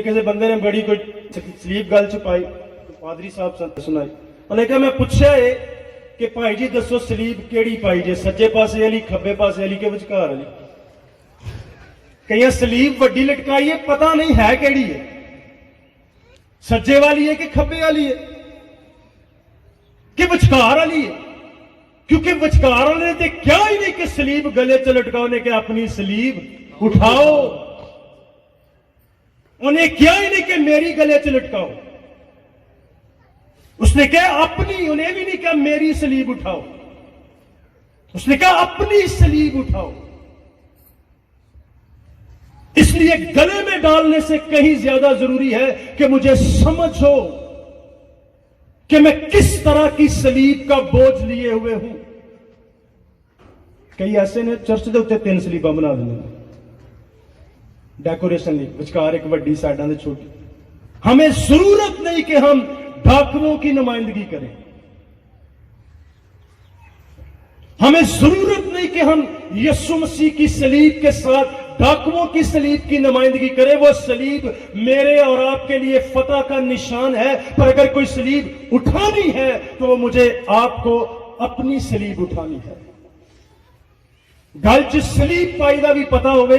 किसी बंदे ने बड़ी कोई सलीब गल च पाई, पादरी साहब सुनाई। उन्हें कहा मैं पूछा है कि भाई जी दसो सलीब केड़ी पाई जे, सज्जे पासे वाली, खब्बे पासे वाली के विचकार वाली? कई सलीब वड्डी लटकाई है, पता नहीं है केड़ी है, सज्जे वाली है कि खब्बे वाली है कि विचकार वाली है? क्योंकि विचकार वाले ने क्या ही नहीं कि सलीब गले च लटकाओ, ने कि अपनी सलीब उठाओ। उन्हें क्या ही नहीं कि मेरी गले च लटकाओ, उसने कहा अपनी, उन्हें भी नहीं कहा मेरी सलीब उठाओ, उसने कहा अपनी सलीब उठाओ। इसलिए गले में डालने से कहीं ज्यादा जरूरी है कि मुझे समझ हो कि मैं किस तरह की सलीब का बोझ लिए हुए हूं। कई ऐसे ने चर्च के उत्ते 3 सलीबा बना देंगे, डेकोरेशन लिए, विचकार एक वड्डी, साइडां ते छोटी। हमें जरूरत नहीं कि हम डाकुओं की नुमाइंदगी करें, हमें जरूरत नहीं कि हम यीशु मसीह की सलीब के साथ डाकुओं की सलीब की नुमाइंदगी करें। वो सलीब मेरे और आपके लिए फतह का निशान है, पर अगर कोई सलीब उठानी है तो वो मुझे आपको अपनी सलीब उठानी है। गल च सलीब पाई का भी पता होवे